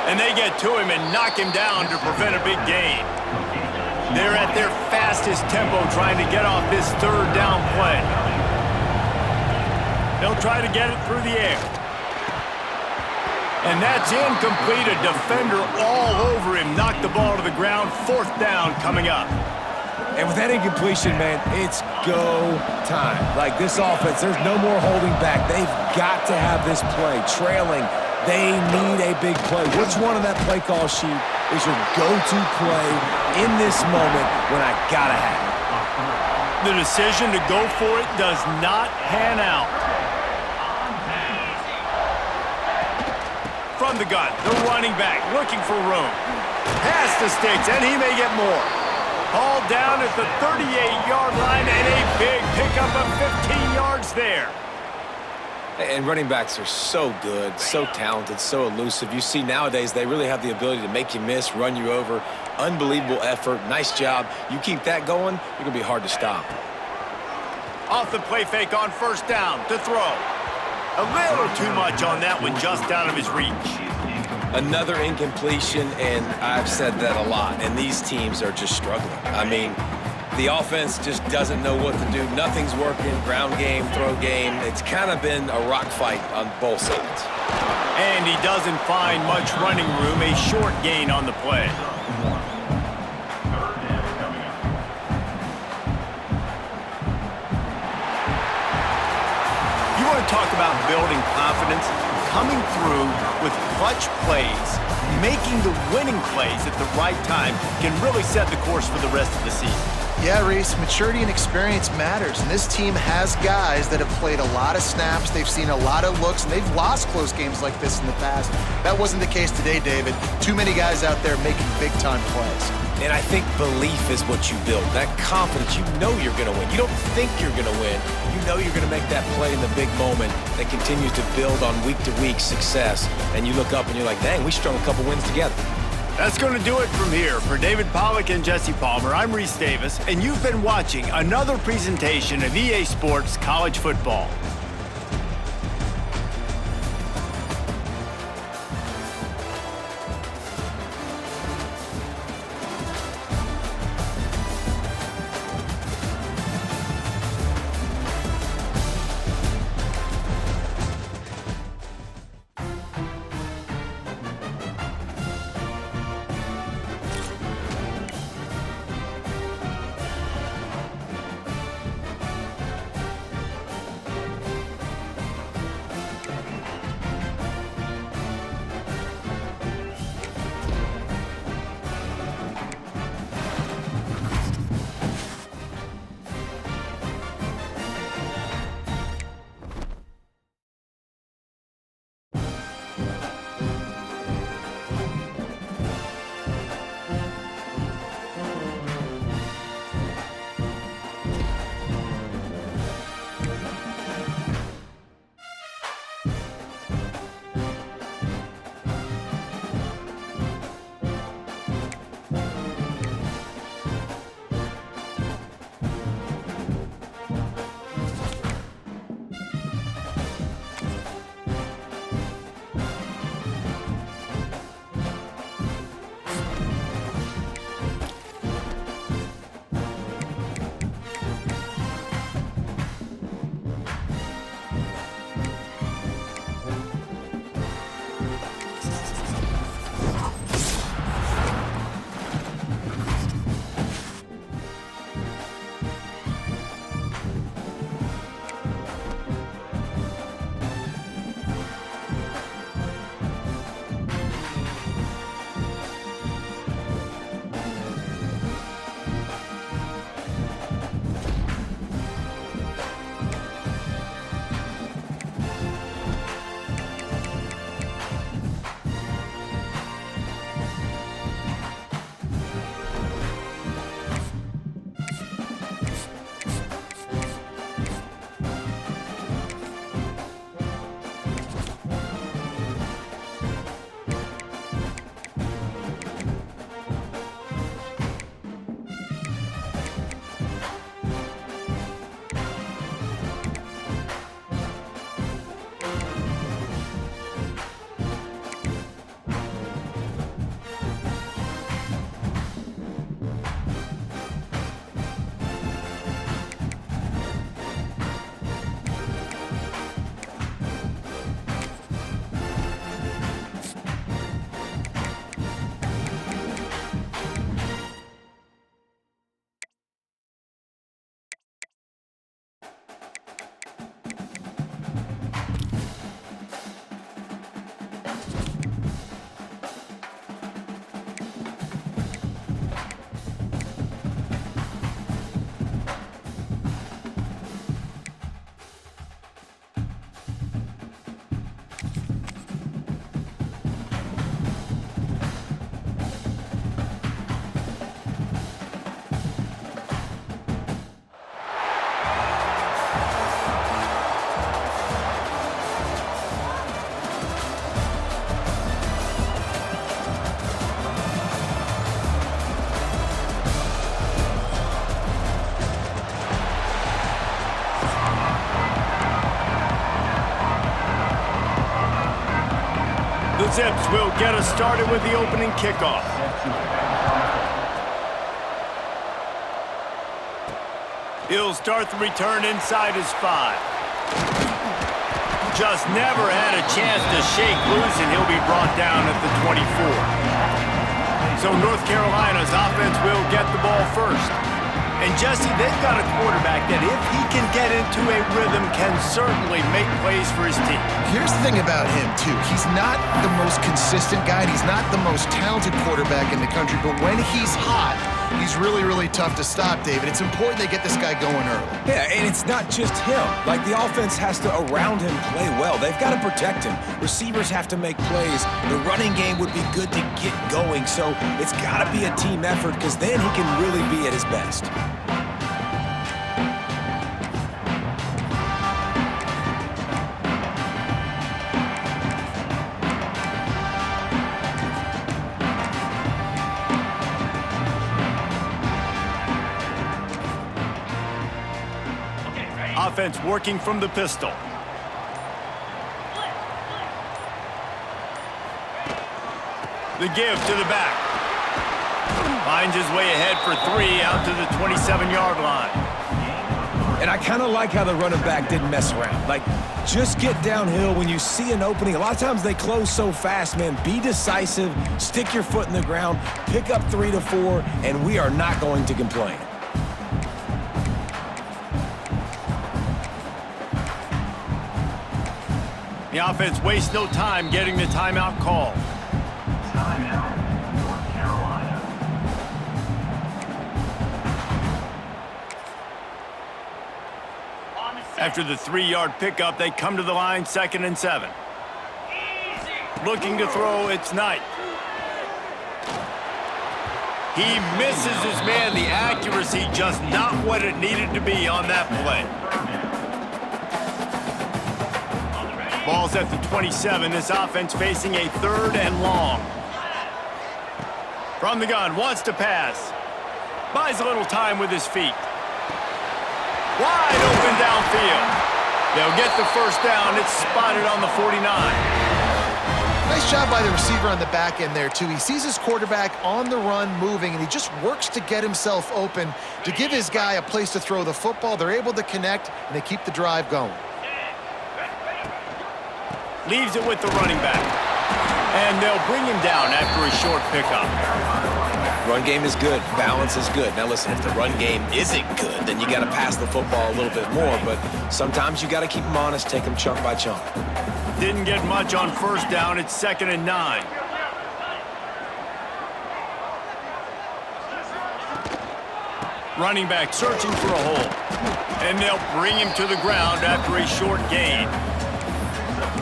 And they get to him and knock him down to prevent a big gain. They're at their fastest tempo trying to get off this third down play. They'll try to get it through the air. And that's incomplete. A defender all over him. Knocked the ball to the ground. Fourth down coming up. And with that incompletion, man, it's go time. Like this offense, there's no more holding back. They've got to have this play. Trailing, they need a big play. Which one on that play call sheet is your go-to play in this moment when I gotta have it? The decision to go for it does not pan out. From the gun, the running back looking for room. Past the sticks, and he may get more. Ball down at the 38-yard line, and a big pickup of 15 yards there. And running backs are so good, so talented, so elusive. You see nowadays they really have the ability to make you miss, run you over. Unbelievable effort. Nice job. You keep that going, you're going to be hard to stop. Off the play fake on first down to throw. A little too much on that one, just out of his reach. Another incompletion, and I've said that a lot, and these teams are just struggling. I mean, the offense just doesn't know what to do. Nothing's working. Ground game, throw game. It's kind of been a rock fight on both sides. And he doesn't find much running room. A short gain on the play. You want to talk about building confidence? Coming through with clutch plays, making the winning plays at the right time can really set the course for the rest of the season. Yeah, Reese, maturity and experience matters, and this team has guys that have played a lot of snaps, they've seen a lot of looks, and they've lost close games like this in the past. That wasn't the case today, David. Too many guys out there making big-time plays. And I think belief is what you build. That confidence, you know you're going to win. You don't think you're going to win. You know you're going to make that play in the big moment that continues to build on week-to-week success. And you look up and you're like, dang, we strung a couple wins together. That's going to do it from here. For David Pollack and Jesse Palmer, I'm Reese Davis, and you've been watching another presentation of EA Sports College Football. The Zips will get us started with the opening kickoff. He'll start the return inside his 5. Just never had a chance to shake loose, and he'll be brought down at the 24. So North Carolina's offense will get the ball first. And Jesse, they've got a quarterback that if he can get into a rhythm can certainly make plays for his team. Here's the thing about him, too. He's not the most consistent guy, and he's not the most talented quarterback in the country, but when he's hot, he's really, really tough to stop, David. It's important they get this guy going early. Yeah, and it's not just him. Like, the offense has to, around him, play well. They've got to protect him. Receivers have to make plays. The running game would be good to get going, so it's got to be a team effort because then he can really be at his best. Offense working from the pistol. The give to the back. Finds his way ahead for 3 out to the 27-yard line. And I kind of like how the running back didn't mess around. Like, just get downhill when you see an opening. A lot of times they close so fast, man. Be decisive, stick your foot in the ground, pick up 3 to 4, and we are not going to complain. The offense wastes no time getting the timeout called. Timeout, North Carolina. After the 3-yard pickup, they come to the line 2nd and 7. Looking to throw, it's Knight. He misses his man. The accuracy just not what it needed to be on that play. Ball's at the 27. This offense facing a 3rd and long. From the gun, wants to pass. Buys a little time with his feet. Wide open downfield. They'll get the first down. It's spotted on the 49. Nice job by the receiver on the back end there, too. He sees his quarterback on the run moving, and he just works to get himself open to give his guy a place to throw the football. They're able to connect, and they keep the drive going. Leaves it with the running back. And they'll bring him down after a short pickup. Run game is good. Balance is good. Now, listen, if the run game isn't good, then you got to pass the football a little bit more. But sometimes you got to keep them honest, take them chunk by chunk. Didn't get much on first down. It's 2nd and 9. Running back searching for a hole. And they'll bring him to the ground after a short gain.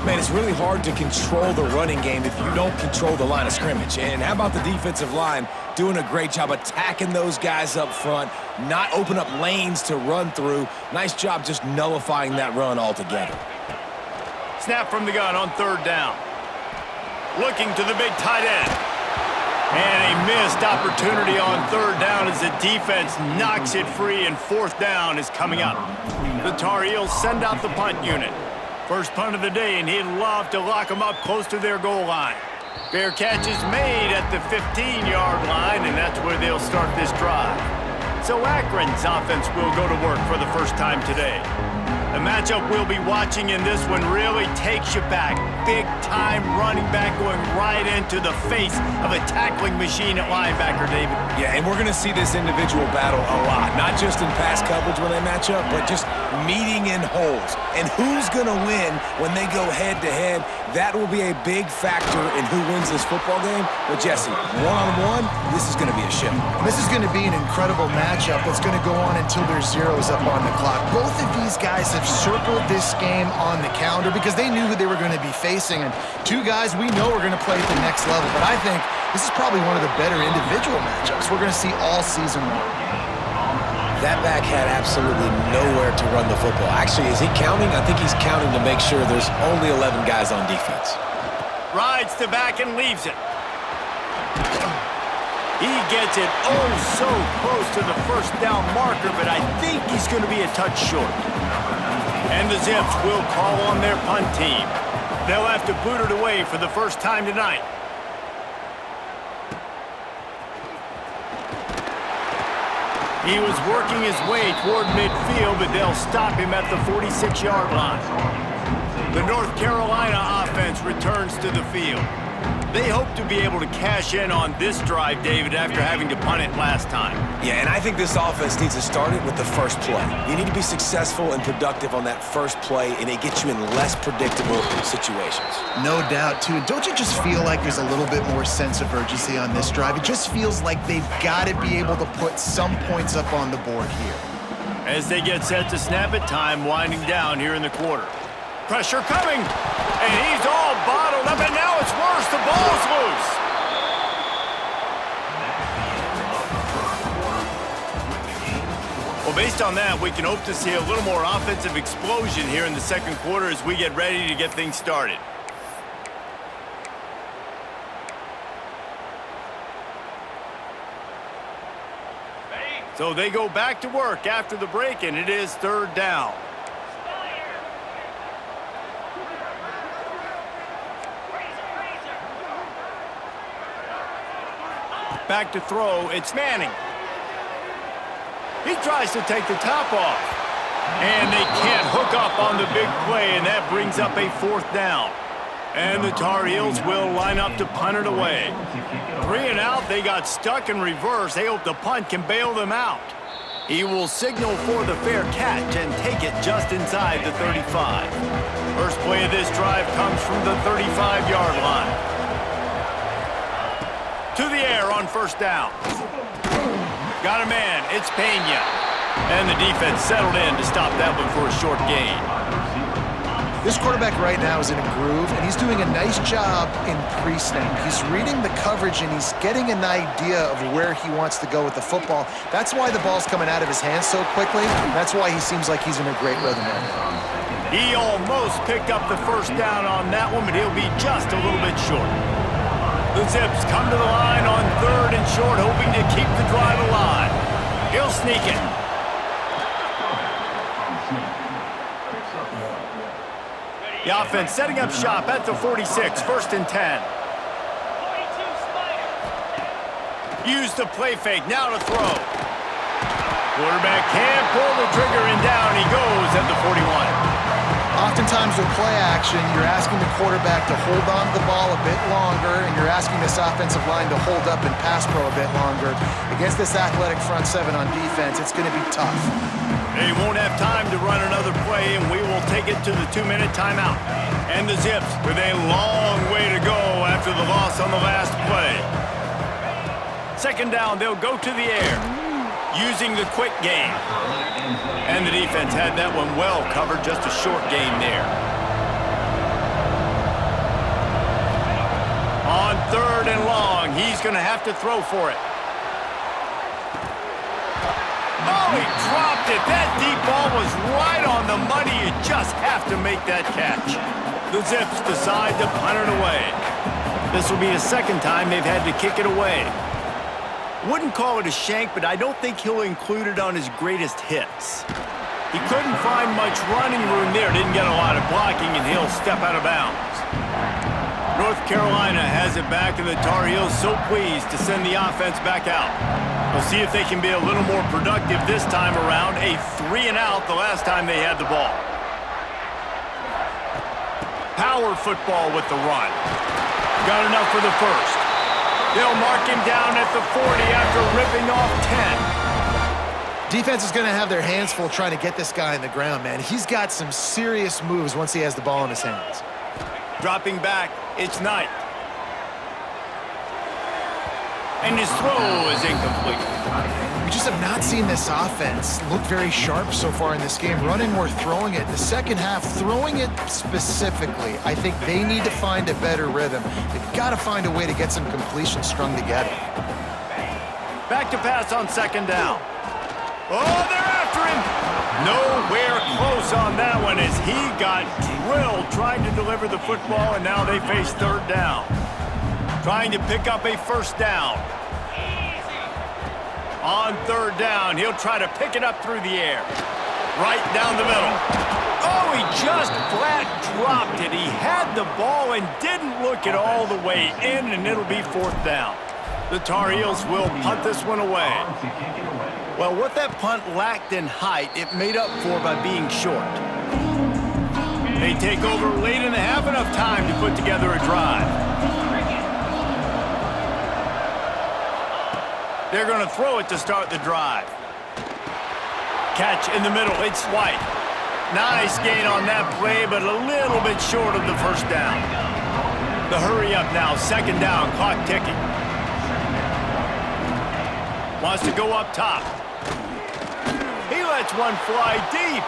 Man, it's really hard to control the running game if you don't control the line of scrimmage. And how about the defensive line doing a great job attacking those guys up front, not open up lanes to run through. Nice job just nullifying that run altogether. Snap from the gun on 3rd down. Looking to the big tight end. And a missed opportunity on 3rd down as the defense knocks it free, and 4th down is coming up. The Tar Heels send out the punt unit. First punt of the day, and he'd love to lock them up close to their goal line. Fair catch is made at the 15-yard line, and that's where they'll start this drive. So Akron's offense will go to work for the first time today. The matchup we'll be watching in this one really takes you back. Big-time running back going right into the face of a tackling machine at linebacker, David. Yeah, and we're going to see this individual battle a lot. Not just in pass coverage when they match up, but just meeting in holes. And who's going to win when they go head-to-head? That will be a big factor in who wins this football game. But, Jesse, one-on-one, this is going to be a show. This is going to be an incredible matchup that's going to go on until there's zeros up on the clock. Both of these guys have circled this game on the calendar because they knew who they were going to be facing. And two guys we know are going to play at the next level. But I think this is probably one of the better individual matchups we're going to see all season long. That back had absolutely nowhere to run the football. Actually, is he counting? I think he's counting to make sure there's only 11 guys on defense. Rides to back and leaves it. He gets it oh so close to the first down marker, but I think he's going to be a touch short. And the Zips will call on their punt team. They'll have to boot it away for the first time tonight. He was working his way toward midfield, but they'll stop him at the 46-yard line. The North Carolina offense returns to the field. They hope to be able to cash in on this drive, David, after having to punt it last time. Yeah, and I think this offense needs to start it with the first play. You need to be successful and productive on that first play, and it gets you in less predictable situations. No doubt, too. Don't you just feel like there's a little bit more sense of urgency on this drive? It just feels like they've got to be able to put some points up on the board here. As they get set to snap it, time winding down here in the quarter. Pressure coming, and he's all bottled up, and now it's worse. The ball's loose. Well, based on that, we can hope to see a little more offensive explosion here in the second quarter as we get ready to get things started. So they go back to work after the break, and it is third down. Back to throw, it's Manning. He tries to take the top off. And they can't hook up on the big play, and that brings up a fourth down. And the Tar Heels will line up to punt it away. 3 and out, they got stuck in reverse. They hope the punt can bail them out. He will signal for the fair catch and take it just inside the 35. First play of this drive comes from the 35-yard line. To the air on first down. Got a man, it's Pena. And the defense settled in to stop that one for a short gain. This quarterback right now is in a groove, and he's doing a nice job in pre-snap. He's reading the coverage, and he's getting an idea of where he wants to go with the football. That's why the ball's coming out of his hands so quickly. That's why he seems like he's in a great rhythm right now. He almost picked up the first down on that one, but he'll be just a little bit short. The Zips come to the line on third and short, hoping to keep the drive alive. He'll sneak it. The offense setting up shop at the 46, first and 10. Use the play fake, now to throw. Quarterback can't pull the trigger, and down he goes at the 41. Oftentimes with play action, you're asking the quarterback to hold on to the ball a bit longer, and you're asking this offensive line to hold up and pass pro a bit longer. Against this athletic front seven on defense, it's going to be tough. They won't have time to run another play, and we will take it to the 2-minute timeout. And the Zips with a long way to go after the loss on the last play. Second down, they'll go to the air, using the quick game. And the defense had that one well covered, just a short gain there. On third and long, he's going to have to throw for it. Oh, he dropped it. That deep ball was right on the money. You just have to make that catch. The Zips decide to punt it away. This will be the second time they've had to kick it away. Wouldn't call it a shank, but I don't think he'll include it on his greatest hits. He couldn't find much running room there, didn't get a lot of blocking, and he'll step out of bounds. North Carolina has it back, and the Tar Heels so pleased to send the offense back out. We'll see if they can be a little more productive this time around. A 3 and out the last time they had the ball. Power football with the run. Got enough for the first. They'll mark him down at the 40 after ripping off 10. Defense is going to have their hands full trying to get this guy on the ground, man. He's got some serious moves once he has the ball in his hands. Dropping back, it's Knight. And his throw is incomplete. We just have not seen this offense look very sharp so far in this game. Running more, throwing it. The second half, throwing it specifically. I think they need to find a better rhythm. They've got to find a way to get some completion strung together. Back to pass on second down. Oh, they're after him. Nowhere close on that one as he got drilled trying to deliver the football, and now they face third down. Trying to pick up a first down. On third down, he'll try to pick it up through the air. Right down the middle. Oh, Oh, he just flat dropped it. He had the ball and didn't look it all the way in, and it'll be 4th down. The Tar Heels will punt this one away. Well, what that punt lacked in height, it made up for by being short. They take over late and have enough time to put together a drive. They're going to throw it to start the drive. Catch in the middle. It's White. Nice gain on that play, but a little bit short of the 1st down. The hurry up now. 2nd down. Clock ticking. Wants to go up top. He lets one fly deep.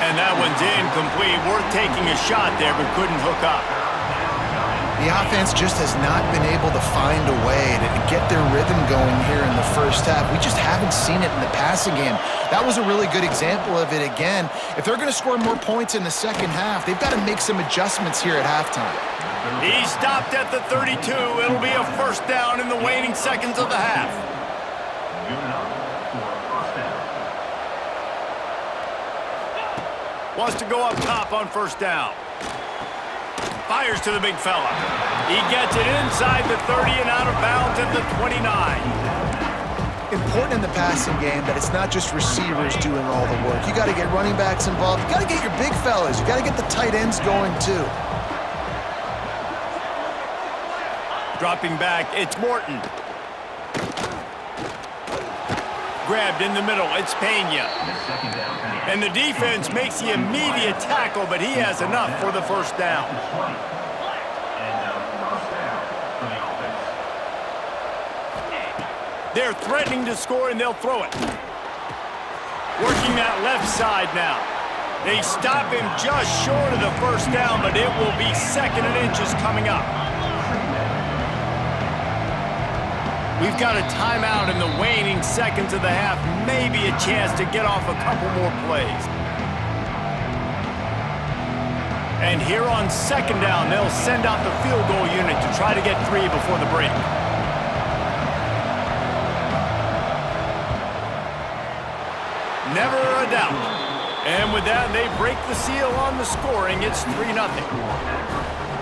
And that one's incomplete. Worth taking a shot there, but couldn't hook up. The offense just has not been able to find a way to get their rhythm going here in the 1st half. We just haven't seen it in the passing game. That was a really good example of it again. If they're going to score more points in the 2nd half, they've got to make some adjustments here at halftime. He stopped at the 32. It'll be a 1st down in the waning seconds of the half. Wants to go up top on 1st down. Fires to the big fella. He gets it inside the 30 and out of bounds at the 29. Important in the passing game that it's not just receivers doing all the work. You got to get running backs involved. You got to get your big fellas. You got to get the tight ends going too. Dropping back, it's Morton. Grabbed in the middle, it's Pena. And the defense makes the immediate tackle, but he has enough for the 1st down. They're threatening to score, and they'll throw it. Working that left side now. They stop him just short of the 1st down, but it will be 2nd and inches coming up. We've got a timeout in the waning seconds of the half. Maybe a chance to get off a couple more plays. And here on 2nd down, they'll send out the field goal unit to try to get 3 before the break. Never a doubt. And with that, they break the seal on the scoring. It's 3-0.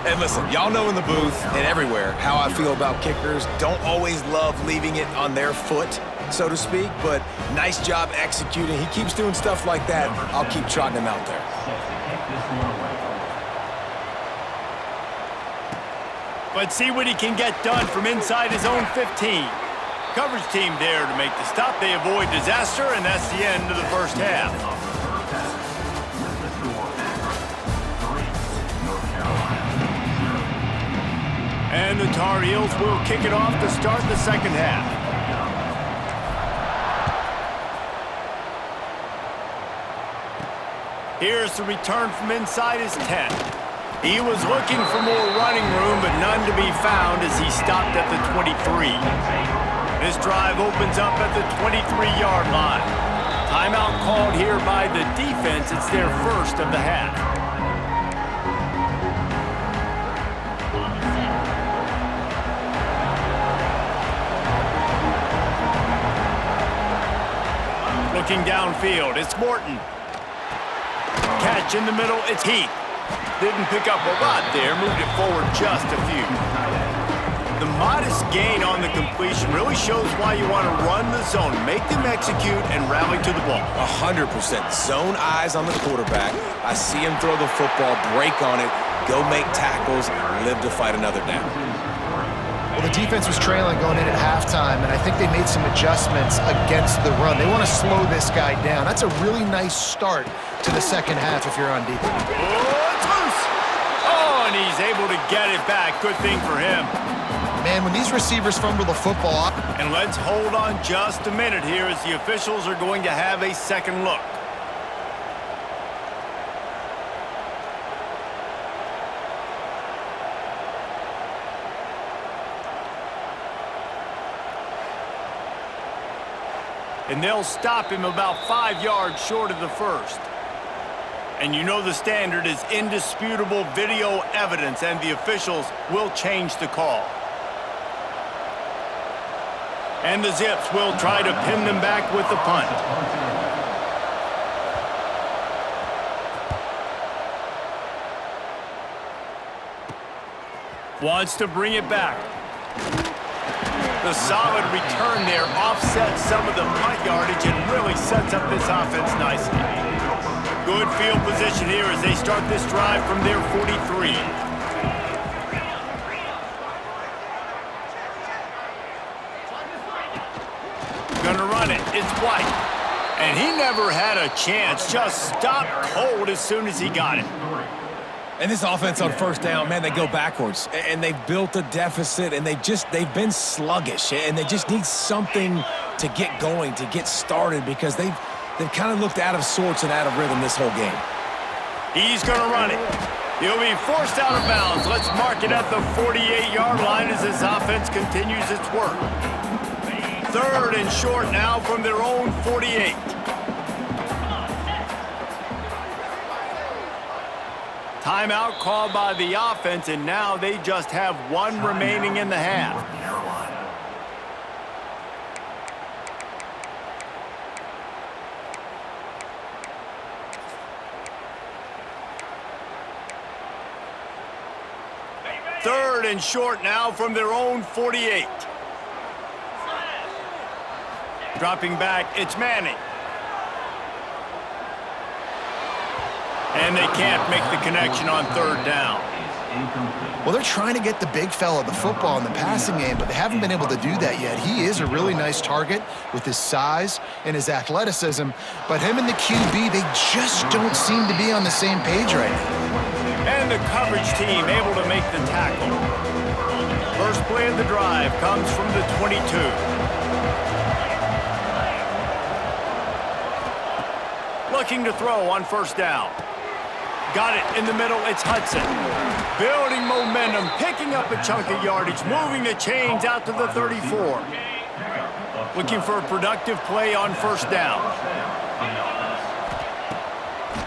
And listen, y'all know in the booth and everywhere how I feel about kickers. Don't always love leaving it on their foot, so to speak, but nice job executing. He keeps doing stuff like that. I'll keep trotting him out there. But see what he can get done from inside his own 15. Coverage team there to make the stop. They avoid disaster, and that's the end of the 1st half. And the Tar Heels will kick it off to start the 2nd half. Here's the return from inside his 10. He was looking for more running room, but none to be found as he stopped at the 23. This drive opens up at the 23-yard line. Timeout called here by the defense. It's their 1st of the half. Looking downfield, it's Morton. Catch in the middle, it's Heath. Didn't pick up a lot there, moved it forward just a few. The modest gain on the completion really shows why you want to run the zone, make them execute, and rally to the ball. 100%. Zone eyes on the quarterback. I see him throw the football, break on it, go make tackles, live to fight another down. Well, the defense was trailing going in at halftime, and I think they made some adjustments against the run. They want to slow this guy down. That's a really nice start to the 2nd half if you're on defense. Oh, it's loose. Oh, and he's able to get it back. Good thing for him. Man, when these receivers fumble the football... And let's hold on just a minute here as the officials are going to have a second look. And they'll stop him about 5 yards short of the 1st. And you know the standard is indisputable video evidence, and the officials will change the call. And the Zips will try to pin them back with the punt. Wants to bring it back. The solid return there offsets some of the punt yardage and really sets up this offense nicely. Good field position here as they start this drive from their 43. Gonna run it. It's White. And he never had a chance. Just stopped cold as soon as he got it. And this offense on first down, man, they go backwards. And they've built a deficit, and they've been sluggish. And they just need something to get going, to get started, because they've kind of looked out of sorts and out of rhythm this whole game. He's going to run it. He'll be forced out of bounds. Let's mark it at the 48-yard line as this offense continues its work. 3rd and short now from their own 48. Timeout called by the offense, and now they just have one remaining in the half. Carolina. Third and short now from their own 48. Dropping back, it's Manning. And they can't make the connection on 3rd down. Well, they're trying to get the big fella the football in the passing game, but they haven't been able to do that yet. He is a really nice target with his size and his athleticism, but him and the QB, they just don't seem to be on the same page right now. And the coverage team able to make the tackle. First play of the drive comes from the 22. Looking to throw on 1st down. Got it in the middle, it's Hudson. Building momentum, picking up a chunk of yardage, moving the chains out to the 34. Looking for a productive play on 1st down.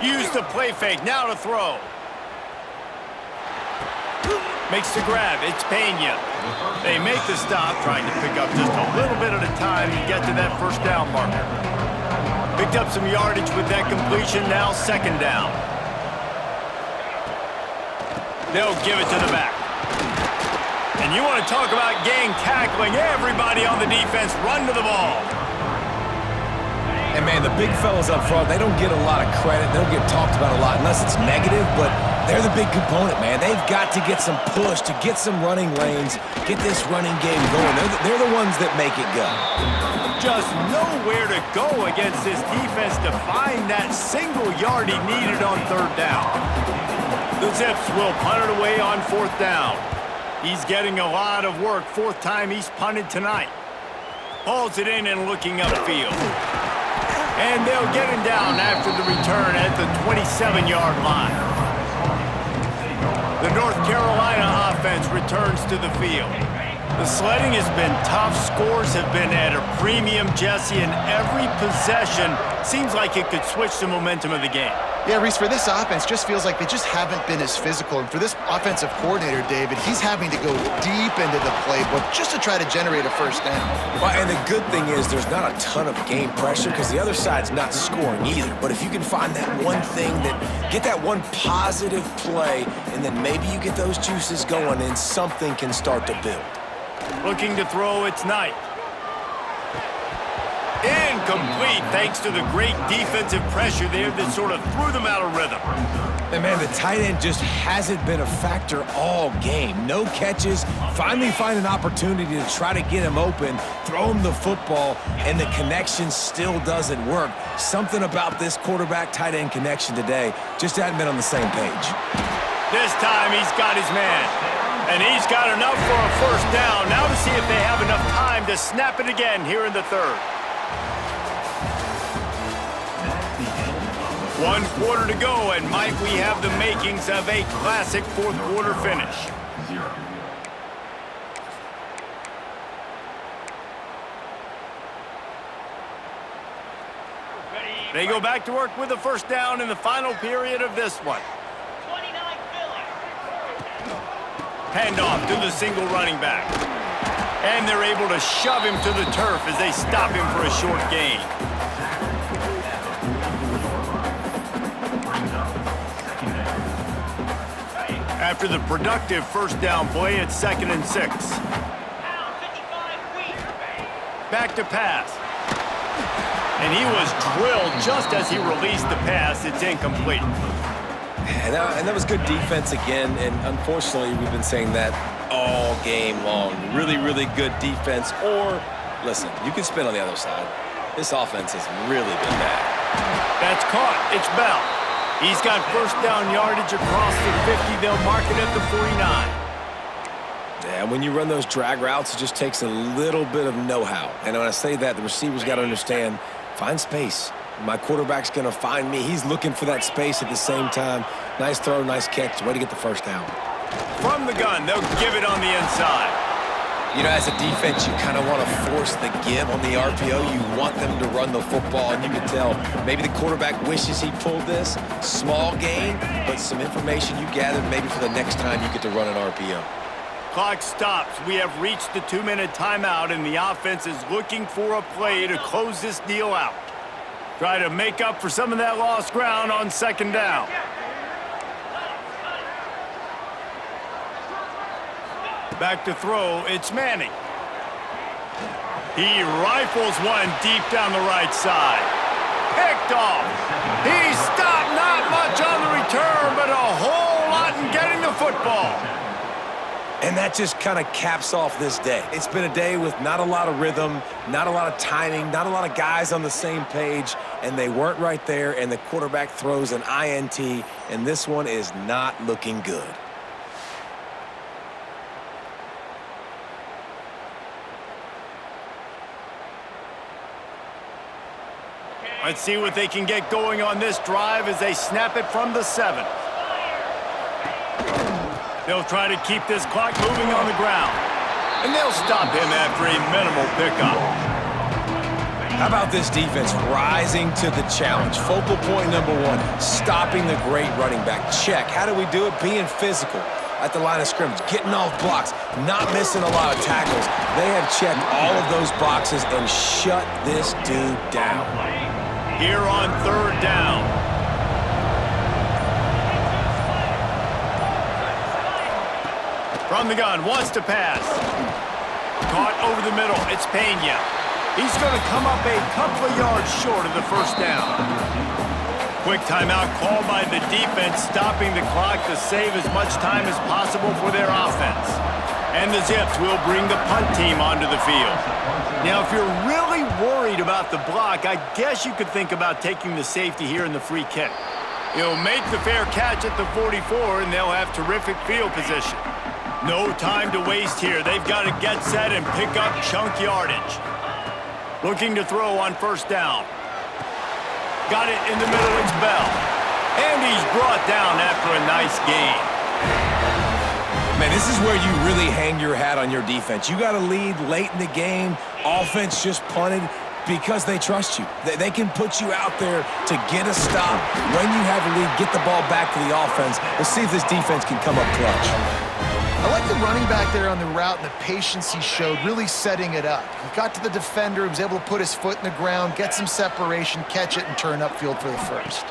Use the play fake, now to throw. Makes the grab, it's Pena. They make the stop, trying to pick up just a little bit at a time and get to that 1st down marker. Picked up some yardage with that completion, now 2nd down. They'll give it to the back. And you want to talk about gang tackling, everybody on the defense run to the ball. And, man, the big fellas up front, they don't get a lot of credit. They don't get talked about a lot unless it's negative, but they're the big component, man. They've got to get some push, to get some running lanes, get this running game going. They're the ones that make it go. Just nowhere to go against this defense to find that single yard he needed on 3rd down. The Zips will punt it away on 4th down. He's getting a lot of work. 4th time he's punted tonight. Hauls it in and looking upfield. And they'll get him down after the return at the 27-yard line. The North Carolina offense returns to the field. The sledding has been tough. Scores have been at a premium, Jesse, and every possession seems like it could switch the momentum of the game. Yeah, Reese, for this offense, just feels like they just haven't been as physical. And for this offensive coordinator, David, he's having to go deep into the playbook just to try to generate a 1st down. Well, and the good thing is there's not a ton of game pressure because the other side's not scoring either. But if you can find that one thing, get that one positive play, and then maybe you get those juices going and something can start to build. Looking to throw, it's Knight. Incomplete, thanks to the great defensive pressure there that sort of threw them out of rhythm. And, man, the tight end just hasn't been a factor all game. No catches, finally find an opportunity to try to get him open, throw him the football, and the connection still doesn't work. Something about this quarterback-tight end connection today just hadn't been on the same page. This time he's got his man. And he's got enough for a 1st down. Now to see if they have enough time to snap it again here in the 3rd. 1 quarter to go, and might we have the makings of a classic 4th quarter finish. 0. They go back to work with a 1st down in the final period of this one. Handoff to the single running back. And they're able to shove him to the turf as they stop him for a short gain. After the productive first down play, it's 2nd and 6. Back to pass. And he was drilled just as he released the pass. It's incomplete. And that was good defense again, and unfortunately, we've been saying that all game long. Really, really good defense. Or, listen, you can spin on the other side. This offense has really been bad. That's caught. It's Bell. He's got first down yardage across the 50. They'll mark it at the 49. Yeah, when you run those drag routes, it just takes a little bit of know-how. And when I say that, the receiver's got to understand, find space. My quarterback's going to find me. He's looking for that space at the same time. Nice throw, nice catch. Way to get the first down. From the gun, they'll give it on the inside. You know, as a defense, you kind of want to force the give on the RPO. You want them to run the football, and you can tell maybe the quarterback wishes he pulled this. Small gain, but some information you gathered maybe for the next time you get to run an RPO. Clock stops. We have reached the 2-minute timeout, and the offense is looking for a play to close this deal out. Try to make up for some of that lost ground on 2nd down. Back to throw, it's Manning. He rifles one deep down the right side. Picked off. He stopped, not much on the return, but a whole lot in getting the football. And that just kind of caps off this day. It's been a day with not a lot of rhythm, not a lot of timing, not a lot of guys on the same page, and they weren't right there, and the quarterback throws an INT, and this one is not looking good. Let's see what they can get going on this drive as they snap it from the 7. They'll try to keep this clock moving on the ground. And they'll stop him after a minimal pickup. How about this defense rising to the challenge? Focal point number 1, stopping the great running back. Check. How do we do it? Being physical at the line of scrimmage, getting off blocks, not missing a lot of tackles. They have checked all of those boxes and shut this dude down. Here on 3rd down. From the gun, wants to pass. Caught over the middle, it's Pena. He's going to come up a couple of yards short of the first down. Quick timeout called by the defense, stopping the clock to save as much time as possible for their offense. And the Zips will bring the punt team onto the field. Now, if you're really worried about the block, I guess you could think about taking the safety here in the free kick. He'll make the fair catch at the 44, and they'll have terrific field position. No time to waste here. They've got to get set and pick up chunk yardage. Looking to throw on 1st down. Got it in the middle, it's Bell. And he's brought down after a nice gain. Man, this is where you really hang your hat on your defense. You got to lead late in the game. Offense just punted because they trust you. They can put you out there to get a stop. When you have a lead, get the ball back to the offense. Let's see if this defense can come up clutch. I like the running back there on the route and the patience he showed, really setting it up. He got to the defender, he was able to put his foot in the ground, get some separation, catch it, and turn upfield for the first.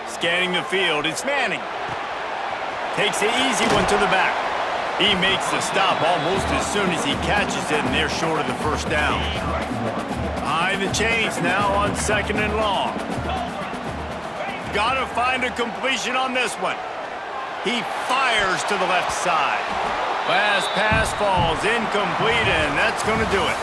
Scanning the field, it's Manning. Takes the easy one to the back. He makes the stop almost as soon as he catches it, and they're short of the first down. Behind the chains now on 2nd and long. Gotta find a completion on this one. He fires to the left side. Last pass falls incomplete, and that's going to do it.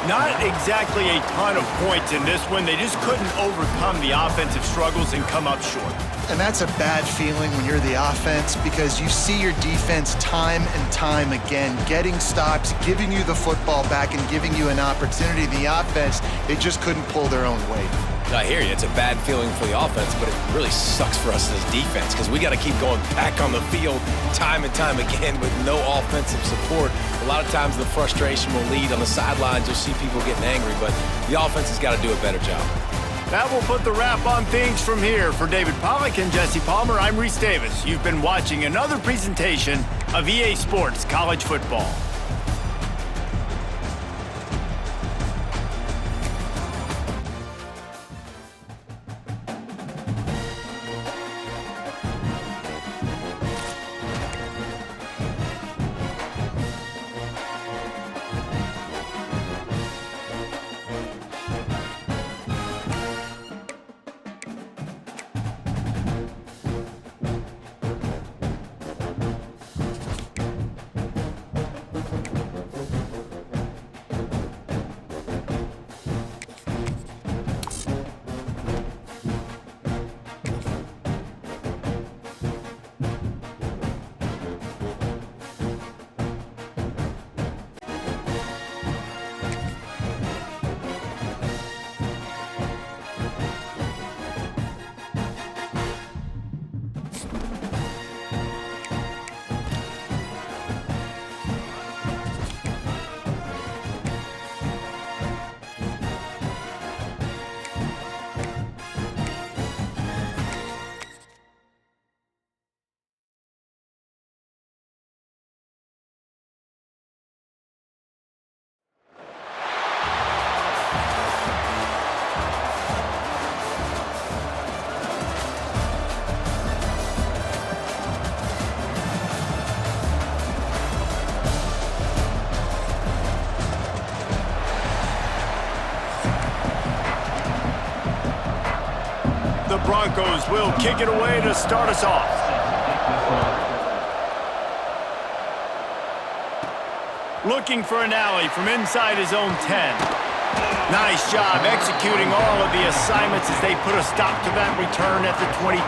Not exactly a ton of points in this one. They just couldn't overcome the offensive struggles and come up short. And that's a bad feeling when you're the offense because you see your defense time and time again getting stops, giving you the football back and giving you an opportunity. The offense, they just couldn't pull their own weight. I hear you. It's a bad feeling for the offense, but it really sucks for us as defense because we got to keep going back on the field time and time again with no offensive support. A lot of times the frustration will lead on the sidelines. You'll see people getting angry, but the offense has got to do a better job. That will put the wrap on things from here. For David Pollack and Jesse Palmer, I'm Reese Davis. You've been watching another presentation of EA Sports College Football. Broncos will kick it away to start us off. Looking for an alley from inside his own 10. Nice job executing all of the assignments as they put a stop to that return at the 22.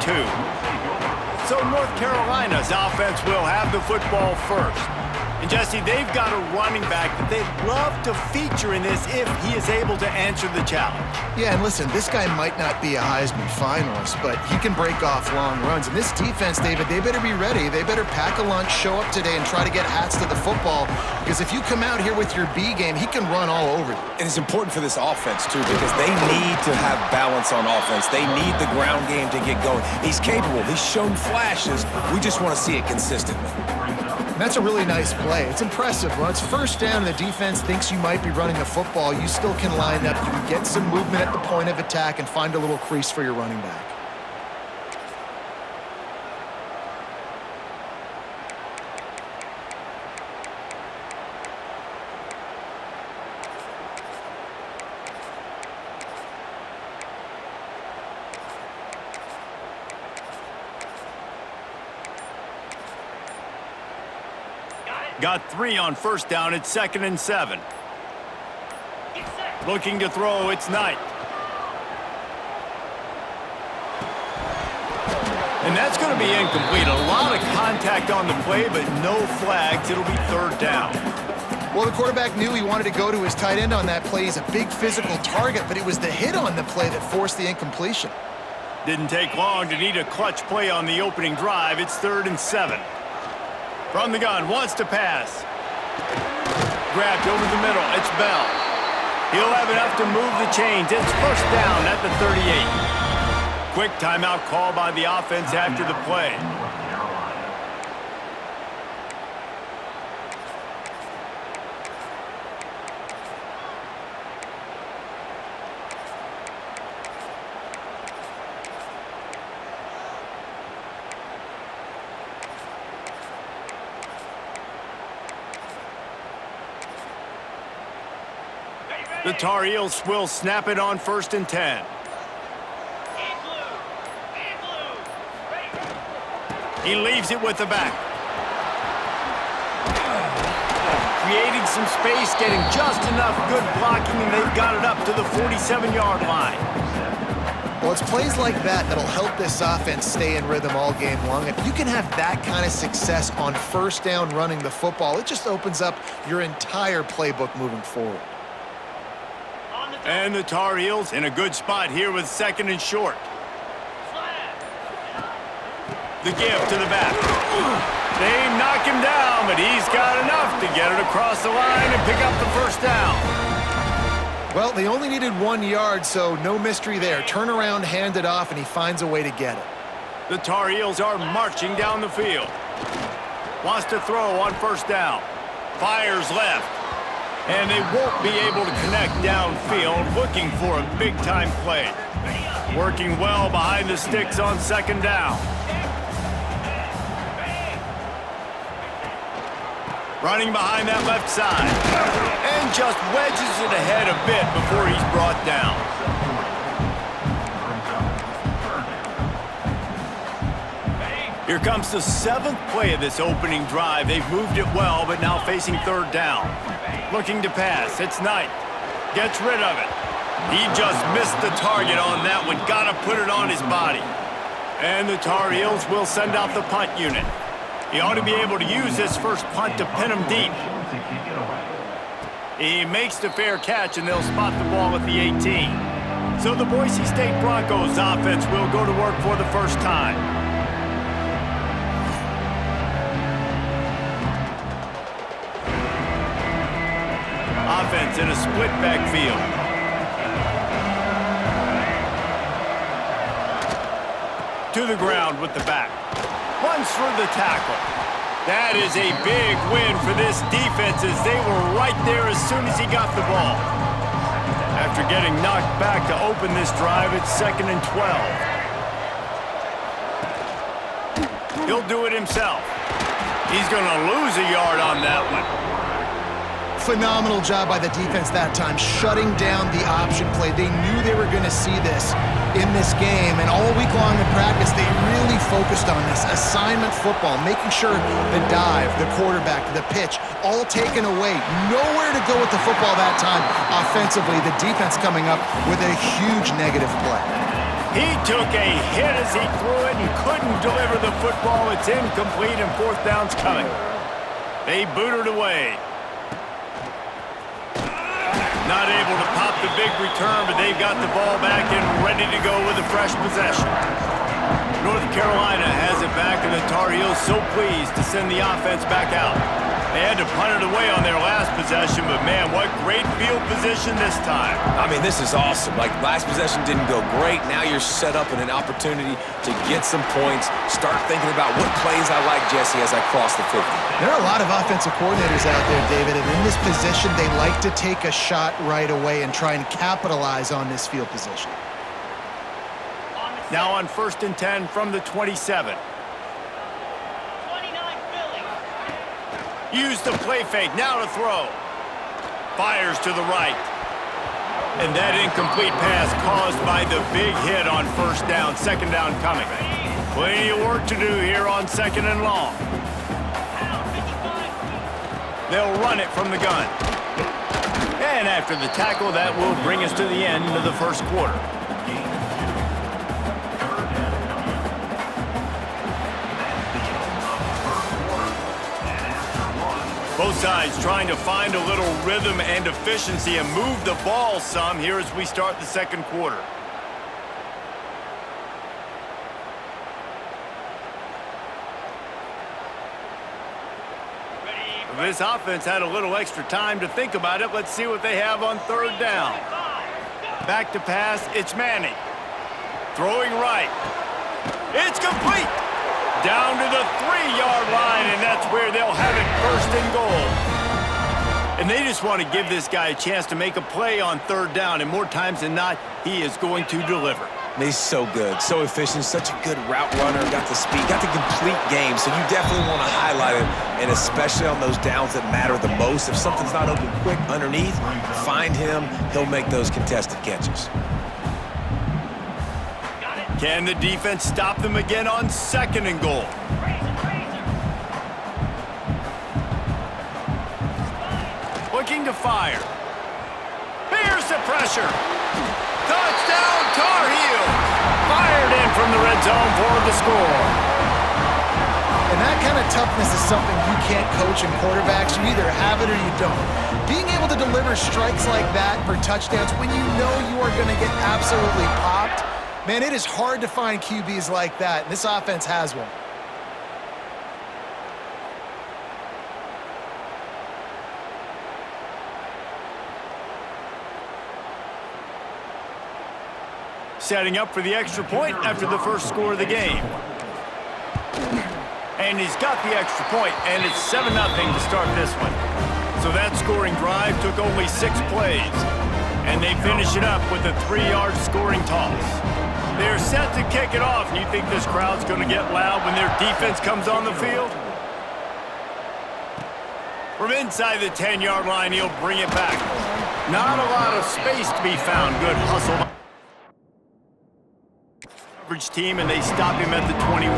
So North Carolina's offense will have the football first. And Jesse, they've got a running back that they'd love to feature in this if he is able to answer the challenge. Yeah, and listen, this guy might not be a Heisman finalist, but he can break off long runs. And this defense, David, they better be ready. They better pack a lunch, show up today, and try to get hats to the football. Because if you come out here with your B game, he can run all over you. And it's important for this offense, too, because they need to have balance on offense. They need the ground game to get going. He's capable. He's shown flashes. We just want to see it consistently. And that's a really nice play. It's impressive. When it's first down and the defense thinks you might be running the football, you still can line up. You can get some movement at the point of attack and find a little crease for your running back. Got 3 on first down. It's 2nd and 7. Looking to throw. It's Knight. And that's going to be incomplete. A lot of contact on the play, but no flags. It'll be 3rd down. Well, the quarterback knew he wanted to go to his tight end on that play. He's a big physical target, but it was the hit on the play that forced the incompletion. Didn't take long to need a clutch play on the opening drive. It's 3rd and 7. From the gun, wants to pass. Grabbed over the middle, it's Bell. He'll have enough to move the chains. It's 1st down at the 38. Quick timeout call by the offense after the play. The Tar Heels will snap it on 1st and 10. He leaves it with the back. Creating some space, getting just enough good blocking, and they've got it up to the 47-yard line. Well, it's plays like that that'll help this offense stay in rhythm all game long. If you can have that kind of success on 1st down running the football, it just opens up your entire playbook moving forward. And the Tar Heels in a good spot here with 2nd and short. The give to the back. They knock him down, but he's got enough to get it across the line and pick up the 1st down. Well, they only needed 1 yard, so no mystery there. Turn around, hand it off, and he finds a way to get it. The Tar Heels are marching down the field. Wants to throw on 1st down. Fires left. And they won't be able to connect downfield, looking for a big-time play. Working well behind the sticks on 2nd down. Running behind that left side. And just wedges it ahead a bit before he's brought down. Here comes the 7th play of this opening drive. They've moved it well, but now facing 3rd down. Looking to pass. It's Knight. Gets rid of it. He just missed the target on that one. Got to put it on his body. And the Tar Heels will send out the punt unit. He ought to be able to use this first punt to pin him deep. He makes the fair catch, and they'll spot the ball at the 18. So the Boise State Broncos offense will go to work for the first time. Offense in a split backfield. To the ground with the back. Runs through the tackle. That is a big win for this defense as they were right there as soon as he got the ball. After getting knocked back to open this drive, it's 2nd and 12. He'll do it himself. He's going to lose a yard on that one. Phenomenal job by the defense that time, shutting down the option play. They knew they were going to see this in this game, and all week long in practice, they really focused on this. Assignment football, making sure the dive, the quarterback, the pitch, all taken away. Nowhere to go with the football that time offensively. The defense coming up with a huge negative play. He took a hit as he threw it and couldn't deliver the football. It's incomplete and fourth down's coming. They booted away. Not able to pop the big return, but they've got the ball back and ready to go with a fresh possession. North Carolina has it back, and the Tar Heels so pleased to send the offense back out. They had to punt it away on their last possession, but man, what great field position this time. I mean, this is awesome. Like, last possession didn't go great. Now you're set up in an opportunity to get some points. Start thinking about what plays I like, Jesse, as I cross the 50. There are a lot of offensive coordinators out there, David, and in this position, they like to take a shot right away and try and capitalize on this field position. Now on 1st and 10 from the 27. Use the play fake, now to throw. Fires to the right. And that incomplete pass caused by the big hit on first down, second down coming. Plenty of work to do here on second and long. They'll run it from the gun. And after the tackle, that will bring us to the end of the first quarter. Both sides trying to find a little rhythm and efficiency and move the ball some here as we start the second quarter. This offense had a little extra time to think about it. Let's see what they have on third down. Back to pass, it's Manning. Throwing right. It's complete. Down to the 3-yard line, and that's where they'll have it, first and goal. And they just want to give this guy a chance to make a play on third down, and more times than not, he is going to deliver. He's so good, so efficient, such a good route runner, got the speed, got the complete game, so you definitely want to highlight him, and especially on those downs that matter the most. If something's not open quick underneath, find him, he'll make those contested catches. Can the defense stop them again on second and goal? Looking to fire. Here's the pressure. Touchdown, Tar Heels. Fired in from the red zone for the score. And that kind of toughness is something you can't coach in quarterbacks. You either have it or you don't. Being able to deliver strikes like that for touchdowns when you know you are going to get absolutely popped, man, it is hard to find QBs like that. And this offense has one. Setting up for the extra point after the first score of the game. And he's got the extra point, and it's 7-0 to start this one. So that scoring drive took only 6 plays. And they finish it up with a 3-yard scoring toss. They're set to kick it off. You think this crowd's going to get loud when their defense comes on the field? From inside the 10-yard line, he'll bring it back. Not a lot of space to be found. Good hustle. Coverage team, and they stop him at the 21.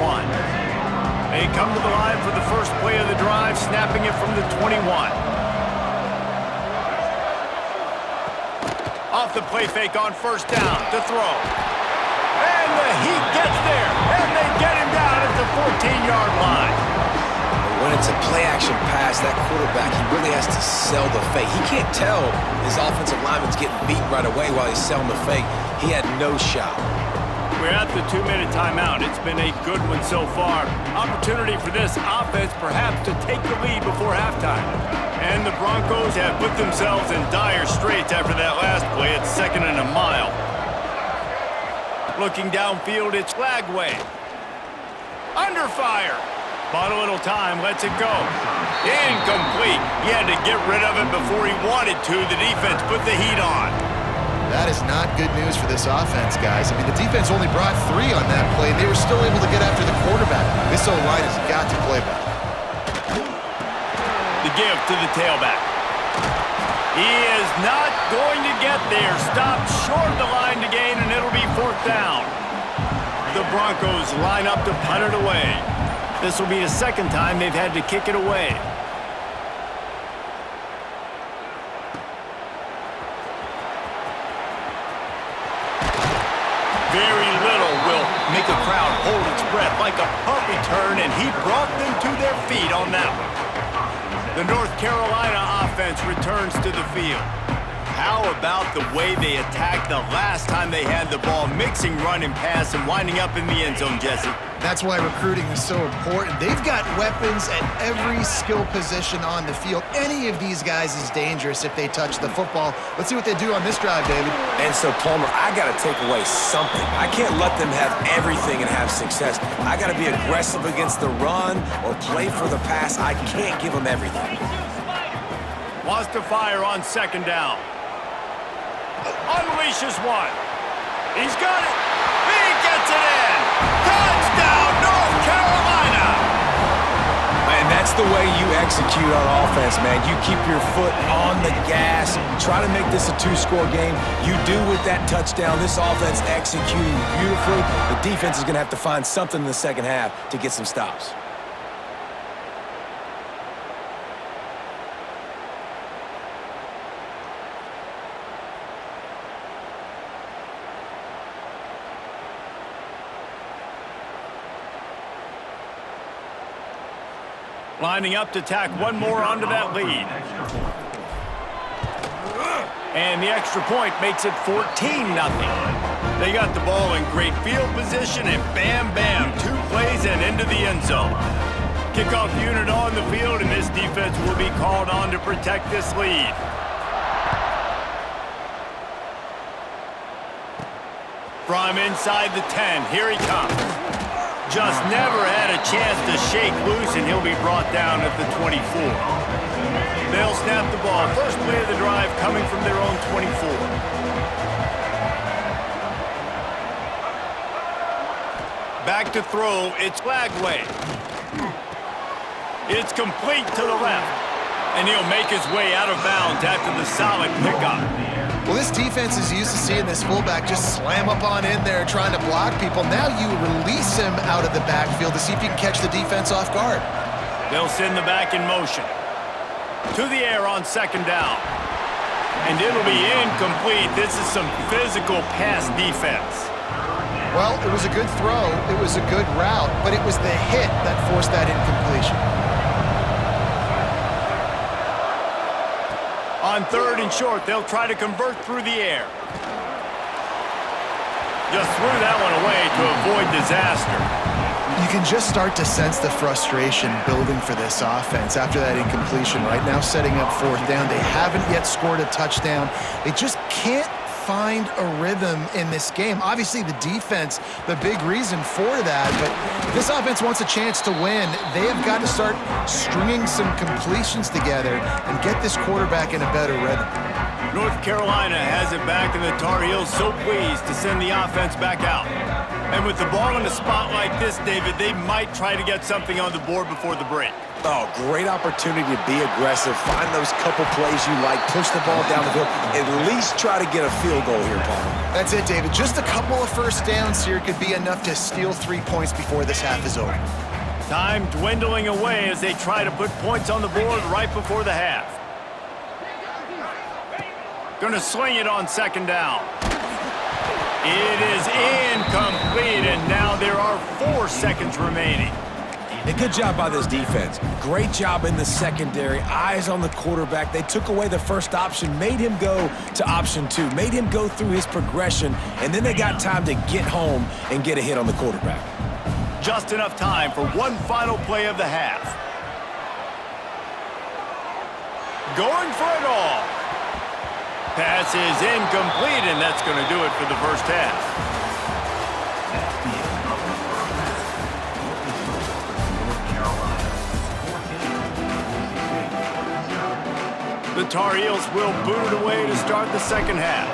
They come to the line for the first play of the drive, snapping it from the 21. Off the play fake on first down to throw. And the Heat gets there, and they get him down at the 14-yard line. When it's a play-action pass, that quarterback, he really has to sell the fake. He can't tell his offensive lineman's getting beaten right away while he's selling the fake. He had no shot. We're at the 2-minute timeout. It's been a good one so far. Opportunity for this offense perhaps to take the lead before halftime. And the Broncos have put themselves in dire straits after that last play. It's 2nd and a mile. Looking downfield, it's Lagway. Under fire. Bought a little time, lets it go. Incomplete. He had to get rid of it before he wanted to. The defense put the heat on. That is not good news for this offense, guys. I mean, the defense only brought 3 on that play, and they were still able to get after the quarterback. This O-line has got to play better. The give to the tailback. He is not going to get there. Stopped short of the line to gain, and it'll be 4th down. The Broncos line up to punt it away. This will be the second time they've had to kick it away. Very little will make a crowd hold its breath like a punt return, and he brought them to their feet on that one. The North Carolina offense returns to the field. How about the way they attacked the last time they had the ball, mixing run and pass and winding up in the end zone, Jesse? That's why recruiting is so important. They've got weapons at every skill position on the field. Any of these guys is dangerous if they touch the football. Let's see what they do on this drive, David. And so, Palmer, I got to take away something. I can't let them have everything and have success. I got to be aggressive against the run or play for the pass. I can't give them everything. Wants to fire on 2nd down. Unleashes one. He's got it. He gets it in. Touchdown, North Carolina. And that's the way you execute on offense, man. You keep your foot on the gas. Try to make this a 2-score game. You do with that touchdown. This offense executing beautifully. The defense is going to have to find something in the second half to get some stops. Lining up to tack one more onto that lead. And the extra point makes it 14-0. They got the ball in great field position, and bam, bam, 2 plays and into the end zone. Kickoff unit on the field, and this defense will be called on to protect this lead. From inside the 10, here he comes. Just never had a chance to shake loose, and he'll be brought down at the 24. They'll snap the ball. First play of the drive coming from their own 24. Back to throw, it's Lagway. It's complete to the left, and he'll make his way out of bounds after the solid pickup. Well, this defense is used to seeing this fullback just slam up on in there trying to block people. Now you release him out of the backfield to see if you can catch the defense off guard. They'll send the back in motion. To the air on 2nd down. And it'll be incomplete. This is some physical pass defense. Well, it was a good throw. It was a good route, but it was the hit that forced that incompletion. On 3rd and short, they'll try to convert through the air. Just threw that one away to avoid disaster. You can just start to sense the frustration building for this offense after that incompletion. Right now, setting up 4th down. They haven't yet scored a touchdown. They just can't find a rhythm in this game. Obviously, the defense, the big reason for that, but if this offense wants a chance to win, they have got to start stringing some completions together and get this quarterback in a better rhythm. North Carolina has it back, and the Tar Heels so pleased to send the offense back out. And with the ball in a spot like this, David, they might try to get something on the board before the break. Oh, great opportunity to be aggressive. Find those couple plays you like. Push the ball down the field. At least try to get a field goal here, Palmer. That's it, David. Just a couple of first downs here could be enough to steal 3 points before this half is over. Time dwindling away as they try to put points on the board right before the half. Gonna sling it on 2nd down. It is incomplete, and now there are 4 seconds remaining. A good job by this defense. Great job in the secondary. Eyes on the quarterback. They took away the first option, made him go to option 2, made him go through his progression, and then they got time to get home and get a hit on the quarterback. Just enough time for one final play of the half. Going for it all. Pass is incomplete, and that's going to do it for the first half. The Tar Heels will boot it away to start the second half.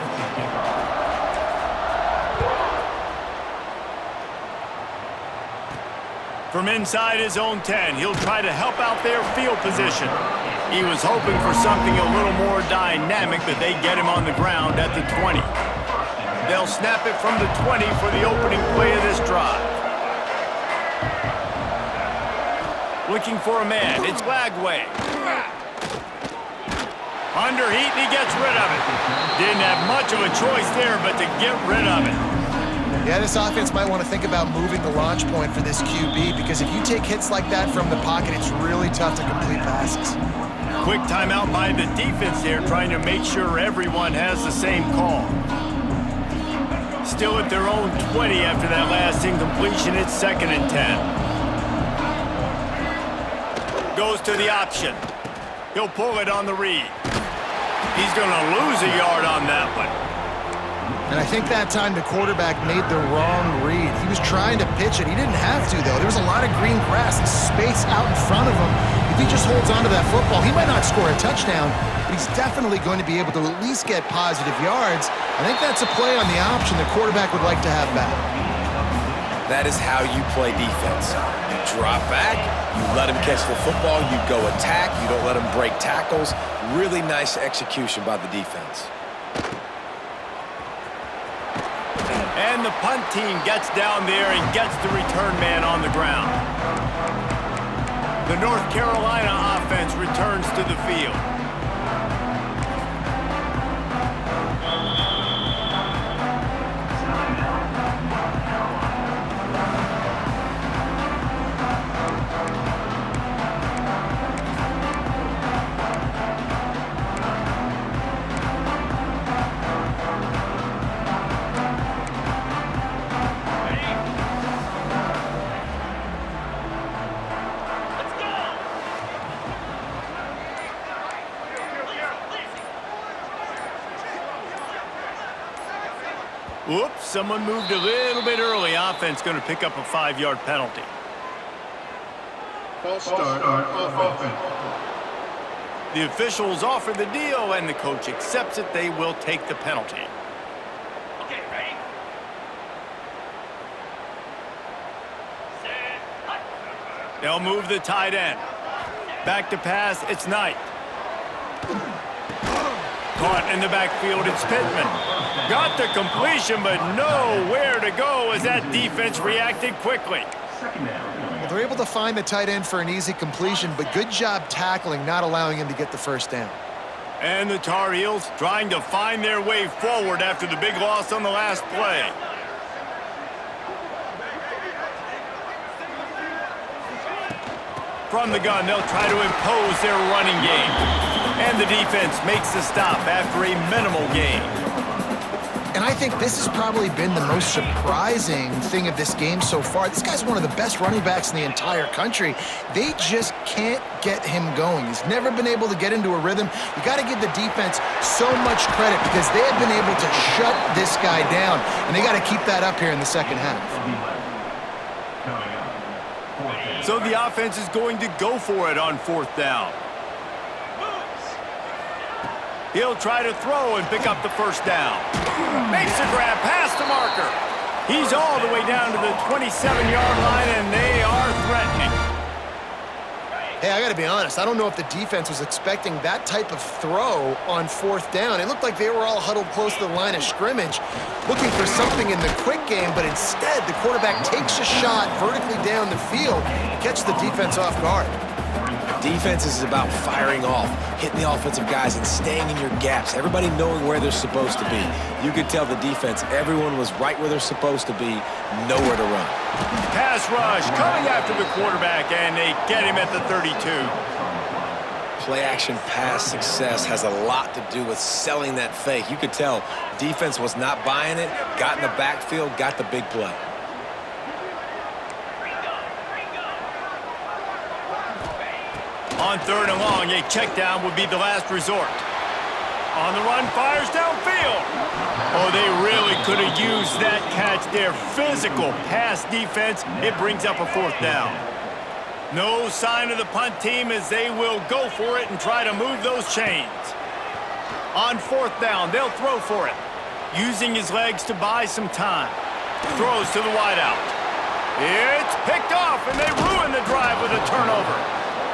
From inside his own 10, he'll try to help out their field position. He was hoping for something a little more dynamic, but they get him on the ground at the 20. They'll snap it from the 20 for the opening play of this drive. Looking for a man. It's Lagway. Under heat, and he gets rid of it. Didn't have much of a choice there, but to get rid of it. Yeah, this offense might want to think about moving the launch point for this QB, because if you take hits like that from the pocket, it's really tough to complete passes. Quick timeout by the defense there, trying to make sure everyone has the same call. Still at their own 20 after that last incompletion. It's 2nd and 10. Goes to the option. He'll pull it on the read. He's going to lose a yard on that one. And I think that time the quarterback made the wrong read. He was trying to pitch it. He didn't have to, though. There was a lot of green grass and space out in front of him. If he just holds on to that football, he might not score a touchdown, but he's definitely going to be able to at least get positive yards. I think that's a play on the option the quarterback would like to have back. That is how you play defense. You drop back, you let him catch the football, you go attack, you don't let him break tackles. Really nice execution by the defense. And the punt team gets down there and gets the return man on the ground. The North Carolina offense returns to the field. Whoops, someone moved a little bit early. Offense going to pick up a 5-yard penalty. False start on offense. The officials offer the deal, and the coach accepts it. They will take the penalty. Okay, ready? Set. They'll move the tight end. Back to pass, it's Knight. Caught in the backfield, it's Pittman. Got the completion, but nowhere to go as that defense reacted quickly. Well, they're able to find the tight end for an easy completion, but good job tackling, not allowing him to get the first down. And the Tar Heels trying to find their way forward after the big loss on the last play. From the gun, they'll try to impose their running game. And the defense makes the stop after a minimal gain. And I think this has probably been the most surprising thing of this game so far. This guy's one of the best running backs in the entire country. They just can't get him going. He's never been able to get into a rhythm. You got to give the defense so much credit because they have been able to shut this guy down, and they got to keep that up here in the second half. So the offense is going to go for it on 4th down. He'll try to throw and pick up the first down. Makes a grab past the marker. He's all the way down to the 27-yard line, and they are threatening. Hey, I got to be honest. I don't know if the defense was expecting that type of throw on 4th down. It looked like they were all huddled close to the line of scrimmage, looking for something in the quick game, but instead the quarterback takes a shot vertically down the field and catches the defense off guard. Defense is about firing off, hitting the offensive guys and staying in your gaps, everybody knowing where they're supposed to be. You could tell the defense, everyone was right where they're supposed to be, nowhere to run. Pass rush coming after the quarterback, and they get him at the 32. Play-action pass success has a lot to do with selling that fake. You could tell defense was not buying it, got in the backfield, got the big play. On 3rd and long, a check down would be the last resort. On the run, fires downfield. Oh, they really could have used that catch there. Physical pass defense. It brings up a 4th down. No sign of the punt team as they will go for it and try to move those chains. On 4th down, they'll throw for it. Using his legs to buy some time. Throws to the wideout. It's picked off, and they ruin the drive with a turnover.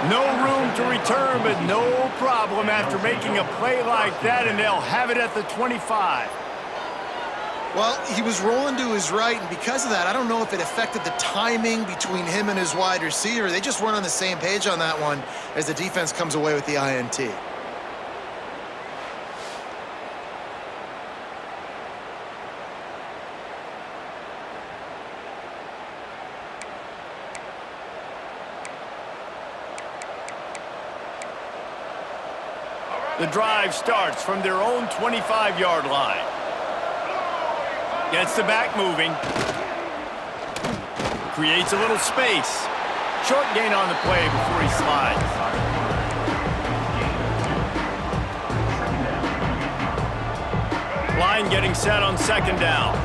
No room to return, but no problem after making a play like that, and they'll have it at the 25. Well, he was rolling to his right, and because of that, I don't know if it affected the timing between him and his wide receiver. They just weren't on the same page on that one as the defense comes away with the INT. The drive starts from their own 25-yard line. Gets the back moving. Creates a little space. Short gain on the play before he slides. Line getting set on second down.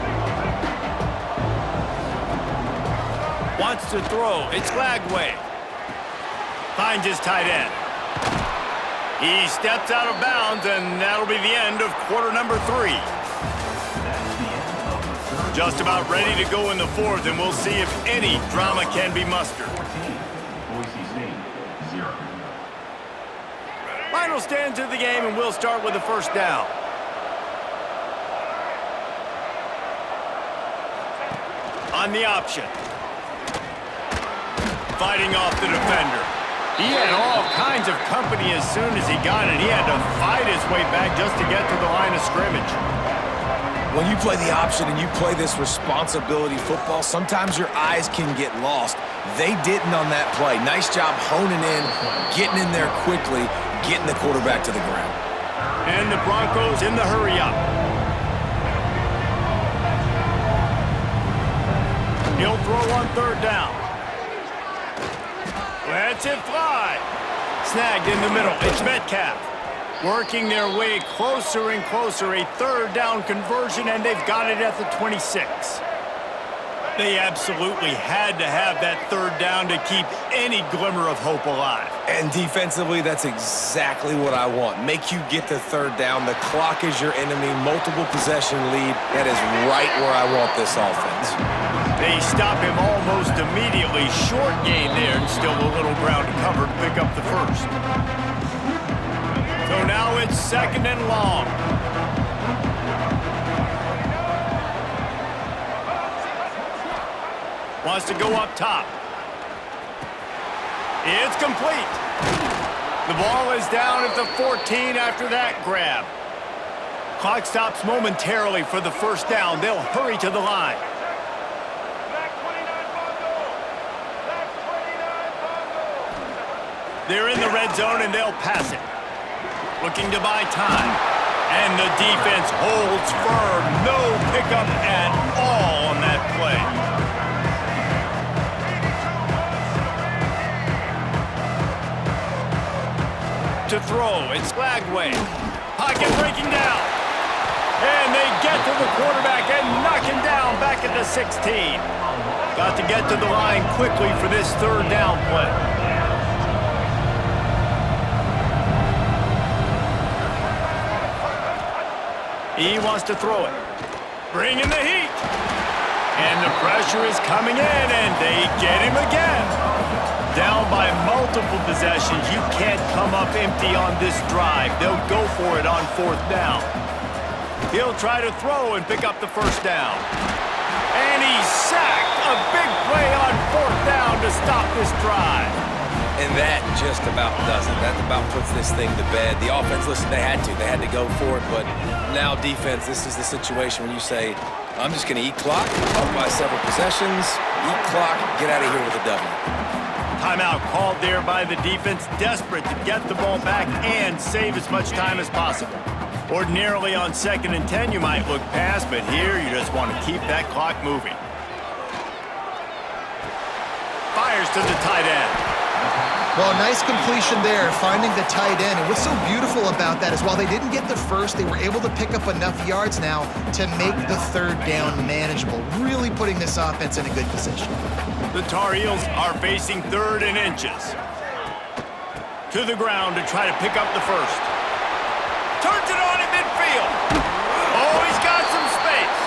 Wants to throw. It's Lagway. Finds his tight end. He steps out of bounds, and that'll be the end of quarter number 3. Just about ready to go in the fourth, and we'll see if any drama can be mustered. Final stands of the game, and we'll start with the first down. On the option. Fighting off the defender. He had all kinds of company as soon as he got it. He had to fight his way back just to get to the line of scrimmage. When you play the option and you play this responsibility football, sometimes your eyes can get lost. They didn't on that play. Nice job honing in, getting in there quickly, getting the quarterback to the ground. And the Broncos in the hurry up. He'll throw on third down. Lets it fly. Snagged in the middle. It's Metcalf. Working their way closer and closer. A third down conversion, and they've got it at the 26. They absolutely had to have that third down to keep any glimmer of hope alive. And defensively, that's exactly what I want. Make you get the third down. The clock is your enemy. Multiple possession lead. That is right where I want this offense. They stop him almost immediately. Short gain there, and still a little ground to cover to pick up the first. So now it's second and long. Wants to go up top. It's complete. The ball is down at the 14 after that grab. Clock stops momentarily for the first down. They'll hurry to the line. They're in the red zone, and they'll pass it. Looking to buy time. And the defense holds firm. No pickup at all on that play. To throw, it's Lagway. Pocket breaking down. And they get to the quarterback and knock him down back at the 16. Got to get to the line quickly for this third down play. He wants to throw it. Bring in the heat. And the pressure is coming in, and they get him again. Down by multiple possessions. You can't come up empty on this drive. They'll go for it on fourth down. He'll try to throw and pick up the first down. And he's sacked. A big play on fourth down to stop this drive. And that just about does it. That about puts this thing to bed. The offense, listen, they had to go for it, but now defense, this is the situation when you say, I'm just going to eat clock, up by several possessions, eat clock, get out of here with a W. Timeout called there by the defense, desperate to get the ball back and save as much time as possible. Ordinarily on 2nd and 10, you might look past, but here you just want to keep that clock moving. Fires to the tight end. Well, nice completion there, finding the tight end. And what's so beautiful about that is while they didn't get the first, they were able to pick up enough yards now to make the third down manageable, really putting this offense in a good position. The Tar Heels are facing 3rd and inches. To the ground to try to pick up the first. Turns it on in midfield. Oh, he's got some space.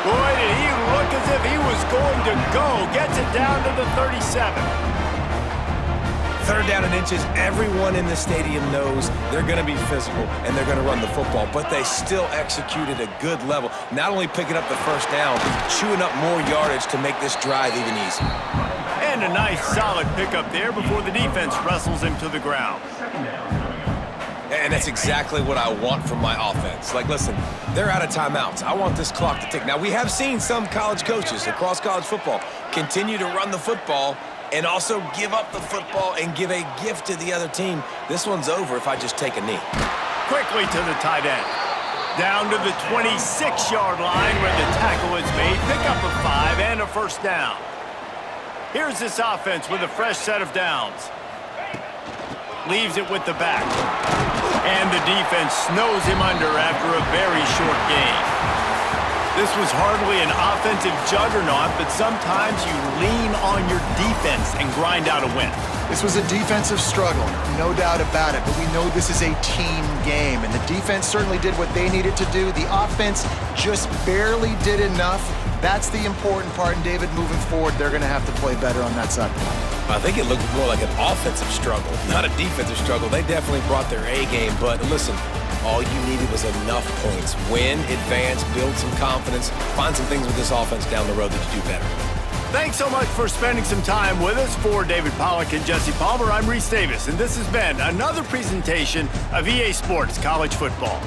Boy, did he look as if he was going to go. Gets it down to the 37. 3rd down and inches, everyone in the stadium knows they're going to be physical and they're going to run the football, but they still executed a good level. Not only picking up the 1st down, chewing up more yardage to make this drive even easier. And a nice solid pickup there before the defense wrestles him to the ground. And that's exactly what I want from my offense. Like, listen, they're out of timeouts. I want this clock to tick. Now, we have seen some college coaches across college football continue to run the football and also give up the football and give a gift to the other team. This one's over if I just take a knee. Quickly to the tight end. Down to the 26-yard line where the tackle is made. Pick up a 5 and a 1st down. Here's this offense with a fresh set of downs. Leaves it with the back. And the defense snows him under after a very short gain. This was hardly an offensive juggernaut, but sometimes you lean on your defense and grind out a win. This was a defensive struggle, no doubt about it, but we know this is a team game, and the defense certainly did what they needed to do. The offense just barely did enough. That's the important part, and David, moving forward, they're going to have to play better on that side. I think it looked more like an offensive struggle, not a defensive struggle. They definitely brought their A game, but listen, all you needed was enough points. Win, advance, build some confidence, find some things with this offense down the road that you do better. Thanks so much for spending some time with us. For David Pollack and Jesse Palmer, I'm Reese Davis, and this has been another presentation of EA Sports College Football.